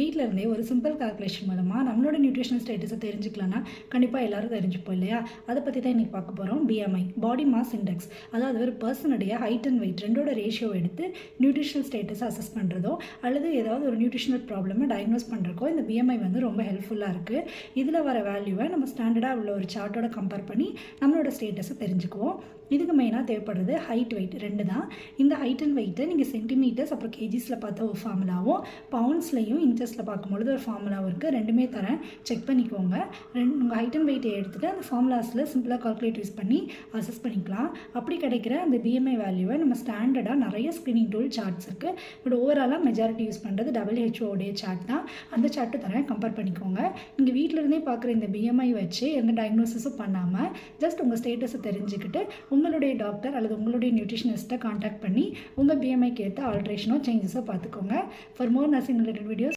வீட்டில் இருந்தே ஒரு சிம்பிள் கால்குலேஷன் மூலமாக நம்மளோட நியூட்ரிஷனல் ஸ்டேட்டஸை தெரிஞ்சுக்கலாம்னா கண்டிப்பாக எல்லாரும் தெரிஞ்சுப்போம் இல்லையா? அதை பற்றி தான் இன்றைக்கி பார்க்க போகிறோம். பிஎம்ஐ, பாடி மாஸ் இண்டெக்ஸ், அதாவது ஒரு பர்சனுடைய ஹைட் அண்ட் வெயிட் ரெண்டோட ரேஷியோ எடுத்து நியூட்ரிஷனல் ஸ்டேட்டஸை அசஸ் பண்ணுறதோ அல்லது ஏதாவது ஒரு நியூட்ரிஷனல் ப்ராப்ளமை டயக்னோஸ் பண்ணுறக்கோ இந்த பிஎம்ஐ வந்து ரொம்ப ஹெல்ப்ஃபுல்லாக இருக்குது. இதில் வர வேல்யூவை நம்ம ஸ்டாண்டர்டாக உள்ள ஒரு சார்ட்டோட கம்பேர் பண்ணி நம்மளோட ஸ்டேட்டஸை தெரிஞ்சுக்குவோம். இதுக்கு மெயினாக தேவைப்படுறது ஹைட் வெயிட் ரெண்டு தான். இந்த ஹைட் அண்ட் வெயிட்டை நீங்கள் சென்டிமீட்டர்ஸ் அப்புறம் கேஜிஸில் பார்த்தா ஒரு ஃபார்முலாவும், பவுண்ட்ஸ்லையும் இன்ச்சஸில் பார்க்கும்பொழுது ஒரு ஃபார்முலாவும் இருக்குது. ரெண்டுமே தரேன், செக் பண்ணிக்கோங்க. உங்கள் ஹைட் அண்ட் வெயிட்டை எடுத்துகிட்டு அந்த ஃபார்முலாஸில் சிம்பிளாக கால்குலேட் யூஸ் பண்ணி அசஸ் பண்ணிக்கலாம். அப்படி கிடைக்கிற அந்த பிஎம்ஐ வேல்யூவை நம்ம ஸ்டாண்டர்டாக நிறைய ஸ்க்ரீனிங் டூல் சார்ட்ஸ் இருக்குது. பட் ஓவராலாக மெஜாரிட்டி யூஸ் பண்ணுறது WHO உடைய சார்ட் தான். அந்த சார்ட்டு தரேன், கம்பேர் பண்ணிக்கோங்க. நீங்கள் வீட்டில் இருந்தே பார்க்குற இந்த பிஎம்ஐ வச்சு எந்த டயக்னோசிஸும் பண்ணாமல் ஜஸ்ட் உங்கள் ஸ்டேட்டஸை தெரிஞ்சுக்கிட்டு உங்களுடைய டாக்டர் அல்லது உங்களுடைய நியூட்ரிஷனிஸ்ட்டை காண்டாக்ட் பண்ணி உங்கள் பிஎம்ஐக்கு ஏற்ற ஆல்ட்ரேஷனோ சேஞ்சஸோ பார்த்துக்கோங்க. For more nursing related videos